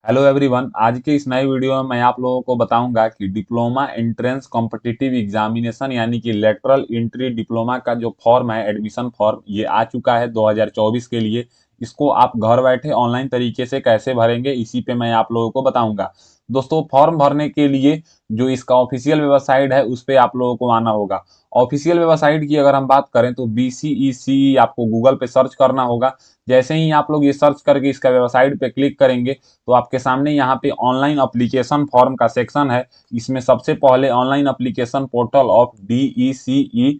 Hello everyone. आज के इस नए वीडियो में मैं आप लोगों को बताऊंगा कि डिप्लोमा एंट्रेंस कॉम्पिटिटिव एग्जामिनेशन यानी कि लेटरल एंट्री डिप्लोमा का जो फॉर्म है, एडमिशन फॉर्म, ये आ चुका है 2024 के लिए। इसको आप घर बैठे ऑनलाइन तरीके से कैसे भरेंगे, इसी पे मैं आप लोगों को बताऊंगा। दोस्तों, फॉर्म भरने के लिए जो इसका ऑफिशियल वेबसाइट है उस पे आप लोगों को आना होगा। ऑफिशियल वेबसाइट की अगर हम बात करें तो BCECE आपको गूगल पे सर्च करना होगा। जैसे ही आप लोग ये सर्च करके इसका वेबसाइट पे क्लिक करेंगे तो आपके सामने यहाँ पे ऑनलाइन अप्लीकेशन फॉर्म का सेक्शन है। इसमें सबसे पहले online application portal of DECELE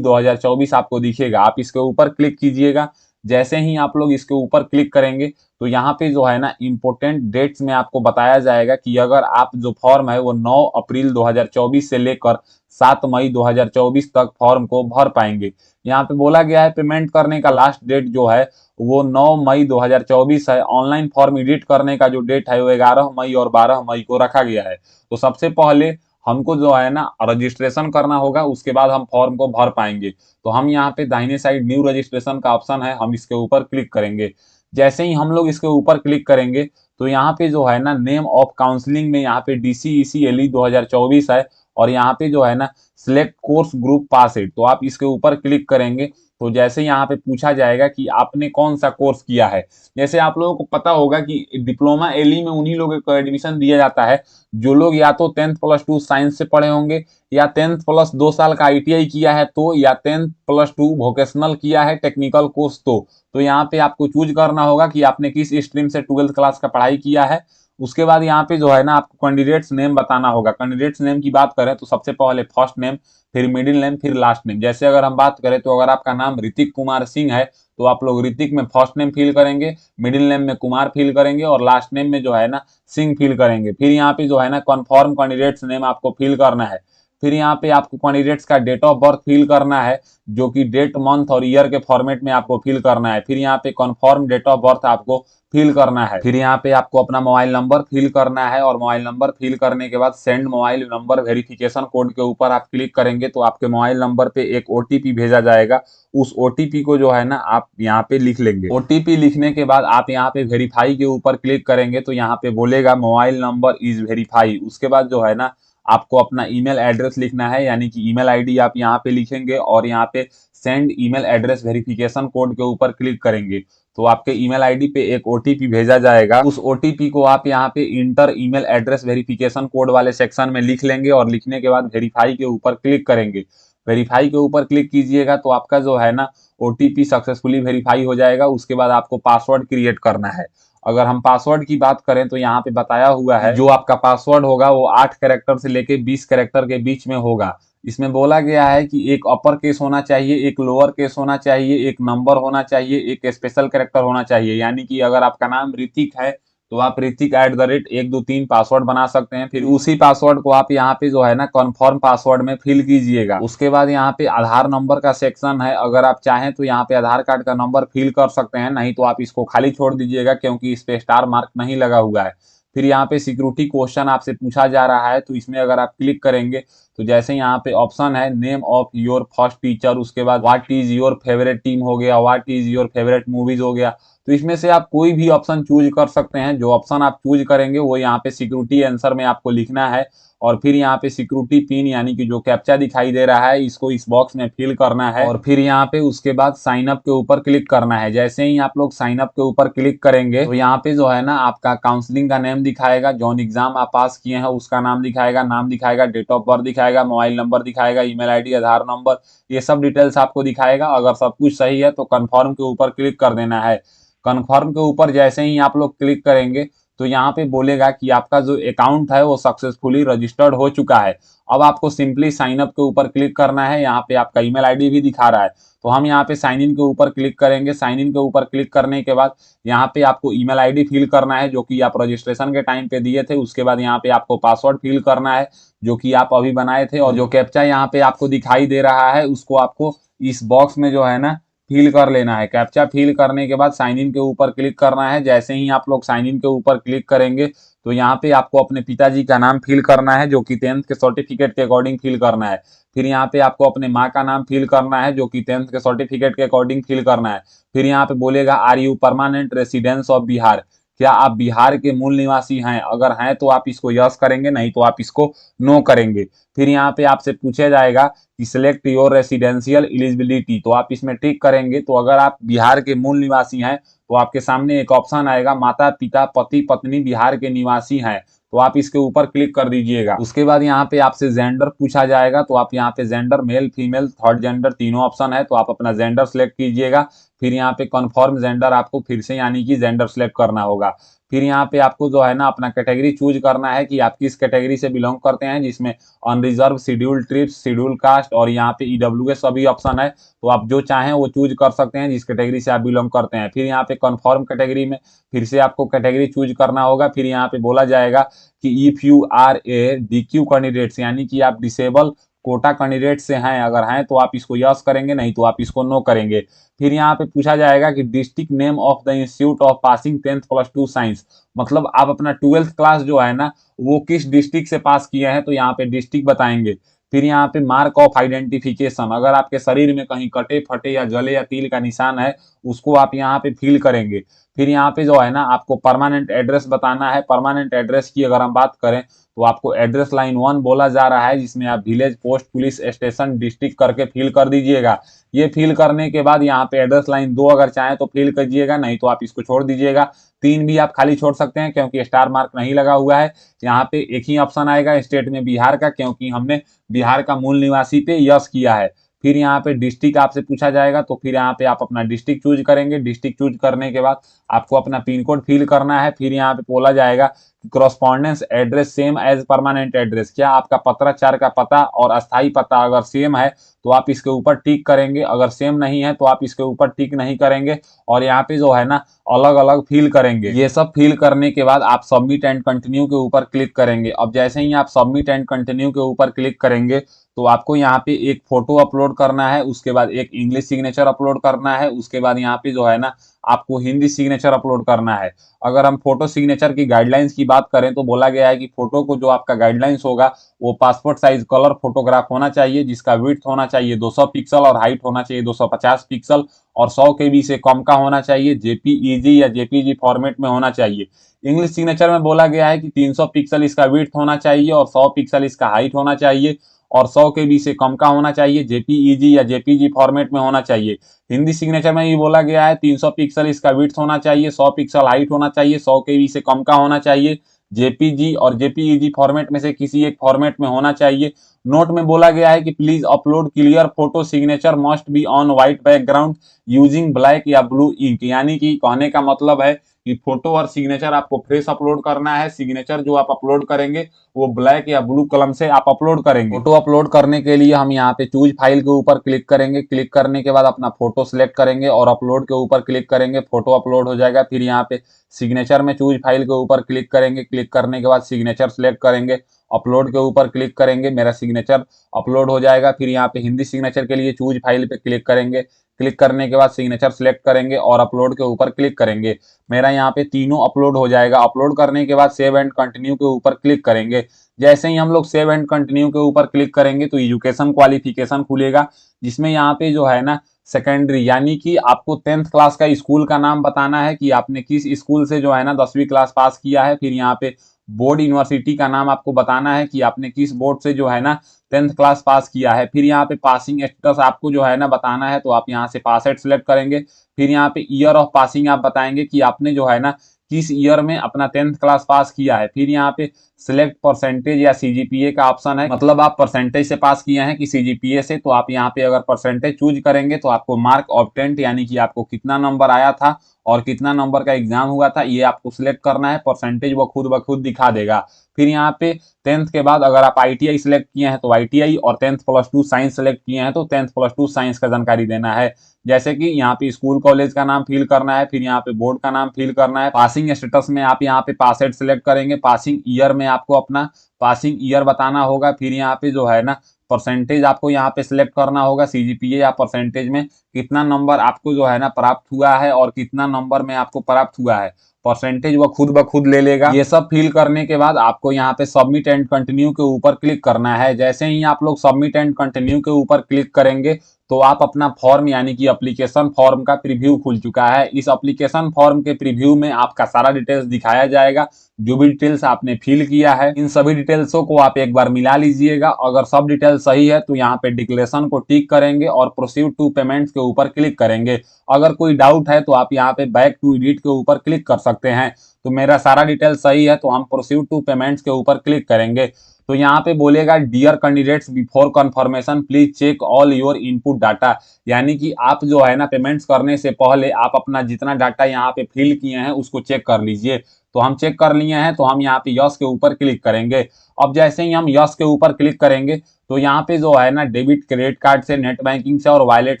2024 आपको दिखेगा। आप इसके ऊपर क्लिक कीजिएगा। जैसे ही आप लोग इसके ऊपर क्लिक करेंगे तो यहाँ पे जो है ना इम्पोर्टेंट डेट्स में आपको बताया जाएगा कि अगर आप जो फॉर्म है वो 9 अप्रैल 2024 से लेकर 7 मई 2024 तक फॉर्म को भर पाएंगे। यहाँ पे बोला गया है पेमेंट करने का लास्ट डेट जो है वो 9 मई 2024 है। ऑनलाइन फॉर्म एडिट करने का जो डेट है वो 11 मई और 12 मई को रखा गया है। तो सबसे पहले हमको जो है ना रजिस्ट्रेशन करना होगा, उसके बाद हम फॉर्म को भर पाएंगे। तो हम यहाँ पे दाहिने साइड न्यू रजिस्ट्रेशन का ऑप्शन है, हम इसके ऊपर क्लिक करेंगे। जैसे ही हम लोग इसके ऊपर क्लिक करेंगे तो यहाँ पे जो है ना नेम ऑफ काउंसलिंग में यहाँ पे DCECLE 2024 है। और यहाँ पे जो है ना सिलेक्ट कोर्स ग्रुप पास है, तो आप इसके ऊपर क्लिक करेंगे। तो जैसे यहाँ पे पूछा जाएगा कि आपने कौन सा कोर्स किया है। जैसे आप लोगों को पता होगा कि डिप्लोमा एली में उन्हीं लोगों को एडमिशन दिया जाता है जो लोग या तो 10th+2 साइंस से पढ़े होंगे, या 10th+2 साल का ITI किया है तो, या 10th+2 वोकेशनल किया है टेक्निकल कोर्स तो यहाँ पे आपको चूज करना होगा कि आपने किस स्ट्रीम से 12th क्लास का पढ़ाई किया है। उसके बाद यहाँ पे जो है ना आपको कैंडिडेट्स नेम बताना होगा। कैंडिडेट्स नेम की बात करें तो सबसे पहले फर्स्ट नेम, फिर मिडिल नेम, फिर लास्ट नेम। जैसे अगर हम बात करें तो अगर आपका नाम ऋतिक कुमार सिंह है तो आप लोग ऋतिक में फर्स्ट नेम फिल करेंगे, मिडिल नेम में कुमार फिल करेंगे और लास्ट नेम में जो है ना सिंह फिल करेंगे। फिर यहाँ पे जो है ना कन्फर्म कैंडिडेट्स नेम आपको फिल करना है। फिर यहाँ पे आपको कैंडिडेट्स का डेट ऑफ बर्थ फिल करना है, जो कि डेट, मंथ और ईयर के फॉर्मेट में आपको फिल करना है। फिर यहाँ पे कन्फर्म डेट ऑफ बर्थ आपको फिल करना है। फिर यहाँ पे आपको अपना मोबाइल नंबर फिल करना है और मोबाइल नंबर फिल करने के बाद send mobile number verification code के ऊपर आप क्लिक करेंगे तो आपके मोबाइल नंबर पे एक OTP भेजा जाएगा। उस OTP को जो है ना आप यहाँ पे लिख लेंगे। OTP लिखने के बाद आप यहाँ पे वेरीफाई के ऊपर क्लिक करेंगे तो यहाँ पे बोलेगा मोबाइल नंबर इज वेरीफाई। उसके बाद जो है ना आपको अपना ईमेल एड्रेस लिखना है, यानी कि ईमेल आईडी आप यहाँ पे लिखेंगे और यहाँ पे send email address verification code के ऊपर क्लिक करेंगे तो आपके ईमेल आईडी पे एक OTP भेजा जाएगा। उस OTP को आप यहाँ पे inter email address verification code वाले सेक्शन में लिख लेंगे और लिखने के बाद वेरीफाई के ऊपर क्लिक करेंगे। वेरीफाई के ऊपर क्लिक कीजिएगा तो आपका जो है ना OTP सक्सेसफुली वेरीफाई हो जाएगा। उसके बाद आपको पासवर्ड क्रिएट करना है। अगर हम पासवर्ड की बात करें तो यहाँ पे बताया हुआ है जो आपका पासवर्ड होगा वो 8 कैरेक्टर से लेके 20 कैरेक्टर के बीच में होगा। इसमें बोला गया है कि एक अपर केस होना चाहिए, एक लोअर केस होना चाहिए, एक नंबर होना चाहिए, एक स्पेशल कैरेक्टर होना चाहिए। यानी कि अगर आपका नाम ऋतिक है तो आप ऋतिक @123 पासवर्ड बना सकते हैं। फिर उसी पासवर्ड को आप यहाँ पे जो है ना कन्फर्म पासवर्ड में फिल कीजिएगा। उसके बाद यहाँ पे आधार नंबर का सेक्शन है। अगर आप चाहें तो यहाँ पे आधार कार्ड का नंबर फिल कर सकते हैं, नहीं तो आप इसको खाली छोड़ दीजिएगा क्योंकि इस पे स्टार मार्क नहीं लगा हुआ है। फिर यहाँ पे सिक्योरिटी क्वेश्चन आपसे पूछा जा रहा है तो इसमें अगर आप क्लिक करेंगे तो जैसे यहाँ पे ऑप्शन है name of your first teacher, उसके बाद what is your favourite team हो गया, what is your favourite movies हो गया। तो इसमें से आप कोई भी ऑप्शन चूज कर सकते हैं। जो ऑप्शन आप चूज करेंगे वो यहाँ पे सिक्योरिटी आंसर में आपको लिखना है और फिर यहाँ पे सिक्योरिटी पिन यानी कि जो कैप्चा दिखाई दे रहा है इसको इस बॉक्स में फिल करना है और फिर यहाँ पे उसके बाद साइन अप के ऊपर क्लिक करना है। जैसे ही आप लोग साइन अप के ऊपर क्लिक करेंगे तो यहाँ पे जो है ना आपका काउंसलिंग का नेम दिखाएगा, जौन एग्जाम आप पास किए हैं उसका नाम दिखाएगा, डेट ऑफ बर्थ दिखाएगा, मोबाइल नंबर दिखाएगा, ईमेल आईडी, आधार नंबर, ये सब डिटेल्स आपको दिखाएगा। अगर सब कुछ सही है तो कन्फर्म के ऊपर क्लिक कर देना है। कन्फर्म के ऊपर जैसे ही आप लोग क्लिक करेंगे तो यहाँ पे बोलेगा कि आपका जो अकाउंट है वो सक्सेसफुली रजिस्टर्ड हो चुका है। अब आपको सिंपली साइन अप के ऊपर क्लिक करना है। यहाँ पे आपका ईमेल आईडी भी दिखा रहा है तो हम यहाँ पे साइन इन के ऊपर क्लिक करेंगे। साइन इन के ऊपर क्लिक करने के बाद यहाँ पे आपको ईमेल आईडी फिल करना है जो कि आप रजिस्ट्रेशन के टाइम पे दिए थे। उसके बाद यहाँ पे आपको पासवर्ड फिल करना है जो कि आप अभी बनाए थे और जो कैप्चा यहाँ पे आपको दिखाई दे रहा है उसको आपको इस बॉक्स में जो है ना फिल कर लेना है। कैप्चा फिल करने के बाद साइन इन के ऊपर क्लिक करना है। जैसे ही आप लोग साइन इन के ऊपर क्लिक करेंगे तो यहाँ पे आपको अपने पिताजी का नाम फिल करना है जो कि 10th के सर्टिफिकेट के अकॉर्डिंग फिल करना है। फिर यहाँ पे आपको अपने माँ का नाम फिल करना है जो कि 10th के सर्टिफिकेट के अकॉर्डिंग फिल करना है। फिर यहाँ पे बोलेगा are you permanent residence of Bihar, क्या आप बिहार के मूल निवासी हैं? अगर हैं तो आप इसको यस करेंगे, नहीं तो आप इसको नो करेंगे। फिर यहाँ पे आपसे पूछा जाएगा कि सिलेक्ट योर रेसिडेंशियल एलिजिबिलिटी, तो आप इसमें टिक करेंगे। तो अगर आप बिहार के मूल निवासी हैं तो आपके सामने एक ऑप्शन आएगा माता पिता पति पत्नी बिहार के निवासी हैं, तो आप इसके ऊपर क्लिक कर दीजिएगा। उसके बाद यहाँ पे आपसे जेंडर पूछा जाएगा, तो आप यहाँ पे gender male female third gender तीनों ऑप्शन है, तो आप अपना जेंडर सेलेक्ट कीजिएगा। फिर यहाँ पे कन्फर्म जेंडर आपको फिर से यानी कि जेंडर सेलेक्ट करना होगा। फिर यहाँ पे आपको जो है ना अपना कैटेगरी चूज करना है कि आप किस कैटेगरी से बिलोंग करते हैं, जिसमें अनरिजर्व, शेड्यूल ट्रिब्स, शेड्यूल कास्ट और यहाँ पे ईडब्ल्यूएस सभी ऑप्शन है, तो आप जो चाहें वो चूज कर सकते हैं जिस कैटेगरी से आप बिलोंग करते हैं। फिर यहाँ पे कन्फर्म कैटेगरी में फिर से आपको कैटेगरी चूज करना होगा। फिर यहाँ पे बोला जाएगा कि if you are a DQ candidates, यानी कि आप डिसेबल कोटा कैंडिडेट से हैं, अगर हैं तो आप इसको यस करेंगे, नहीं तो आप इसको नो करेंगे। फिर यहाँ पे पूछा जाएगा कि district name of the institute of passing 10th plus 2 science, मतलब आप अपना 12th क्लास जो है ना वो किस डिस्ट्रिक्ट से पास किए हैं, तो यहाँ पे डिस्ट्रिक्ट बताएंगे। फिर यहाँ पे मार्क ऑफ आइडेंटिफिकेशन, अगर आपके शरीर में कहीं कटे फटे या जले या तिल का निशान है उसको आप यहाँ पे फिल करेंगे। फिर यहाँ पे जो है ना आपको परमानेंट एड्रेस बताना है। परमानेंट एड्रेस की अगर हम बात करें तो आपको एड्रेस लाइन 1 बोला जा रहा है, जिसमें आप village post police station district करके फिल कर दीजिएगा। ये फिल करने के बाद यहाँ पे एड्रेस लाइन 2 अगर चाहें तो फिल कीजिएगा, नहीं तो आप इसको छोड़ दीजिएगा। 3 भी आप खाली छोड़ सकते हैं क्योंकि स्टार मार्क नहीं लगा हुआ है। यहाँ पे एक ही ऑप्शन आएगा स्टेट में बिहार का, क्योंकि हमने बिहार का मूल निवासी पे यस किया है। फिर यहाँ पे डिस्ट्रिक्ट आपसे पूछा जाएगा, तो फिर यहाँ पे आप अपना डिस्ट्रिक्ट चूज करेंगे। डिस्ट्रिक्ट चूज करने के बाद आपको अपना पिन कोड फिल करना है। फिर यहाँ पे बोला जाएगा correspondence address same as permanent address, क्या आपका पत्राचार का पता और अस्थायी पता अगर सेम है तो आप इसके ऊपर टिक करेंगे, अगर सेम नहीं है तो आप इसके ऊपर टिक नहीं करेंगे। और यहाँ पे जो है ना अलग अलग फिल करेंगे। ये सब फिल करने के बाद आप सबमिट एंड कंटिन्यू के ऊपर क्लिक करेंगे। अब जैसे ही आप सबमिट एंड कंटिन्यू के ऊपर क्लिक करेंगे तो आपको यहाँ पे एक फोटो अपलोड करना है, उसके बाद एक इंग्लिश सिग्नेचर अपलोड करना है, उसके बाद यहाँ पे जो है ना आपको हिंदी सिग्नेचर अपलोड करना है। अगर हम फोटो सिग्नेचर की गाइडलाइंस की बात करें तो बोला गया है कि फोटो को जो आपका गाइडलाइंस होगा वो पासपोर्ट साइज कलर फोटोग्राफ होना चाहिए, जिसका विड्थ होना चाहिए 200 पिक्सल और हाइट होना चाहिए 250 पिक्सल और 100 KB से कम का होना चाहिए, जेपीईजी या जेपीजी फॉर्मेट में होना चाहिए। इंग्लिश सिग्नेचर में बोला गया है कि 300 पिक्सल इसका विड्थ होना चाहिए और 100 पिक्सल इसका हाइट होना चाहिए और 100 KB से कम का होना चाहिए, जेपीईजी या जेपीजी फॉर्मेट में होना चाहिए। हिंदी सिग्नेचर में ये बोला गया है 300 पिक्सल इसका विड्थ होना चाहिए, 100 पिक्सल हाइट होना चाहिए, 100 KB से कम का होना चाहिए, जेपीजी और जेपीईजी फॉर्मेट में से किसी एक फॉर्मेट में होना चाहिए। नोट में बोला गया है कि please upload clear photo signature must be on white background using black या ब्लू इंक, यानी कि कहने का मतलब है कि फोटो और सिग्नेचर आपको फ्रेश अपलोड करना है। सिग्नेचर जो आप अपलोड करेंगे वो ब्लैक या ब्लू कलम से आप अपलोड करेंगे। फोटो अपलोड करने के लिए हम यहाँ पे चूज फाइल के ऊपर क्लिक करेंगे। क्लिक करने के बाद अपना फोटो सिलेक्ट करेंगे और अपलोड के ऊपर क्लिक करेंगे, फोटो अपलोड हो जाएगा। फिर यहाँ पे सिग्नेचर में चूज फाइल के ऊपर क्लिक करेंगे। क्लिक करने के बाद सिग्नेचर सिलेक्ट करेंगे, अपलोड के ऊपर क्लिक करेंगे, मेरा सिग्नेचर अपलोड हो जाएगा। फिर यहाँ पे हिंदी सिग्नेचर के लिए चूज फाइल पे क्लिक करेंगे। क्लिक करने के बाद सिग्नेचर सिलेक्ट करेंगे और अपलोड के ऊपर क्लिक करेंगे, मेरा यहाँ पे तीनों अपलोड हो जाएगा। अपलोड करने के बाद सेव एंड कंटिन्यू के ऊपर क्लिक करेंगे। जैसे ही हम लोग सेव एंड कंटिन्यू के ऊपर क्लिक करेंगे तो एजुकेशन क्वालिफिकेशन खुलेगा, जिसमें यहाँ पे जो है ना सेकेंडरी यानी कि आपको 10th क्लास का स्कूल का नाम बताना है कि आपने किस स्कूल से जो है ना 10वीं क्लास पास किया है। फिर यहाँ पे बोर्ड यूनिवर्सिटी का नाम आपको बताना है कि आपने किस बोर्ड से जो है ना 10th क्लास पास किया है। फिर यहाँ पे पासिंग स्टेटस आपको जो है ना बताना है, तो आप यहाँ से पास एट सिलेक्ट करेंगे। फिर यहाँ पे ईयर ऑफ पासिंग आप बताएंगे कि आपने जो है ना किस ईयर में अपना 10th क्लास पास किया है। फिर यहाँ पे सिलेक्ट परसेंटेज या सीजीपीए का ऑप्शन है, मतलब आप परसेंटेज से पास किए हैं कि सीजीपीए से। तो आप यहाँ पे अगर परसेंटेज चूज करेंगे तो आपको मार्क ऑब्टेंड यानी कि आपको कितना नंबर आया था और कितना नंबर का एग्जाम हुआ था ये आपको सिलेक्ट करना है। परसेंटेज वो खुद ब खुद दिखा देगा। फिर यहाँ पे 10th के बाद अगर आप आईटीआई सिलेक्ट किए हैं तो आईटीआई और 10th प्लस 2 साइंस सिलेक्ट किए हैं तो 10th प्लस 2 साइंस का जानकारी देना है। जैसे कि यहाँ पे स्कूल कॉलेज का नाम फिल करना है, फिर यहाँ पे बोर्ड का नाम फिल करना है। पासिंग स्टेटस में आप यहाँ पे पास एट सिलेक्ट करेंगे। पासिंग ईयर में आपको अपना पासिंग ईयर बताना होगा। फिर यहाँ पे जो है ना परसेंटेज आपको यहाँ पे सिलेक्ट करना होगा, सीजीपीए या परसेंटेज में कितना नंबर आपको जो है ना प्राप्त हुआ है और कितना नंबर में आपको प्राप्त हुआ है, परसेंटेज वो खुद ब खुद ले लेगा। ये सब फिल करने के बाद आपको यहाँ पे सबमिट एंड कंटिन्यू के ऊपर क्लिक करना है। जैसे ही आप लोग सबमिट एंड कंटिन्यू के ऊपर क्लिक करेंगे तो आप अपना फॉर्म यानी कि एप्लीकेशन फॉर्म का प्रीव्यू खुल चुका है। इस एप्लीकेशन फॉर्म के प्रीव्यू में आपका सारा डिटेल्स दिखाया जाएगा, जो भी डिटेल्स आपने फिल किया है इन सभी डिटेल्सों को आप एक बार मिला लीजिएगा। अगर सब डिटेल सही है तो यहाँ पे डिक्लेरेशन को टिक करेंगे और प्रोसीड टू पेमेंट्स के ऊपर क्लिक करेंगे। अगर कोई डाउट है तो आप यहाँ पे बैक टू एडिट के ऊपर क्लिक कर सकते हैं। तो मेरा सारा डिटेल सही है तो हम प्रोसीड टू पेमेंट्स के ऊपर क्लिक करेंगे। तो यहाँ पे बोलेगा dear candidates before confirmation please check all your input data, यानी कि आप जो है ना पेमेंट्स करने से पहले आप अपना जितना डाटा यहाँ पे फिल किए हैं उसको चेक कर लीजिए। तो हम चेक कर लिए हैं तो हम यहाँ पे यस के ऊपर क्लिक करेंगे। अब जैसे ही हम यस के ऊपर क्लिक करेंगे तो यहाँ पे जो है ना डेबिट क्रेडिट कार्ड से, नेट बैंकिंग से और वॉलेट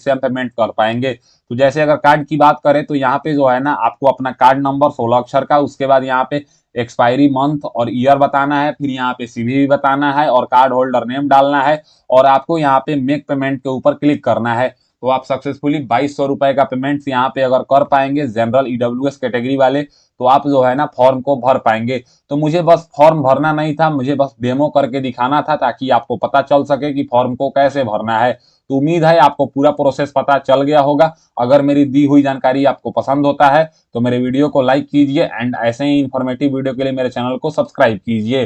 से हम पेमेंट कर पाएंगे। तो जैसे अगर कार्ड की बात करें तो यहाँ पे जो है ना आपको अपना कार्ड नंबर 16 अक्षर का, उसके बाद यहाँ पे एक्सपायरी मंथ और ईयर बताना है, फिर यहाँ पे सीवीवी बताना है और कार्ड होल्डर नेम डालना है और आपको यहाँ पे मेक पेमेंट के ऊपर क्लिक करना है। तो आप सक्सेसफुली 2200 रुपए का पेमेंट यहाँ पे अगर कर पाएंगे जनरल ईडब्ल्यूएस कैटेगरी वाले, तो आप जो है ना फॉर्म को भर पाएंगे। तो मुझे बस फॉर्म भरना नहीं था, मुझे बस डेमो करके दिखाना था ताकि आपको पता चल सके कि फॉर्म को कैसे भरना है। तो उम्मीद है आपको पूरा प्रोसेस पता चल गया होगा। अगर मेरी दी हुई जानकारी आपको पसंद होता है तो मेरे वीडियो को लाइक कीजिए एंड ऐसे ही इंफॉर्मेटिव वीडियो के लिए मेरे चैनल को सब्सक्राइब कीजिए।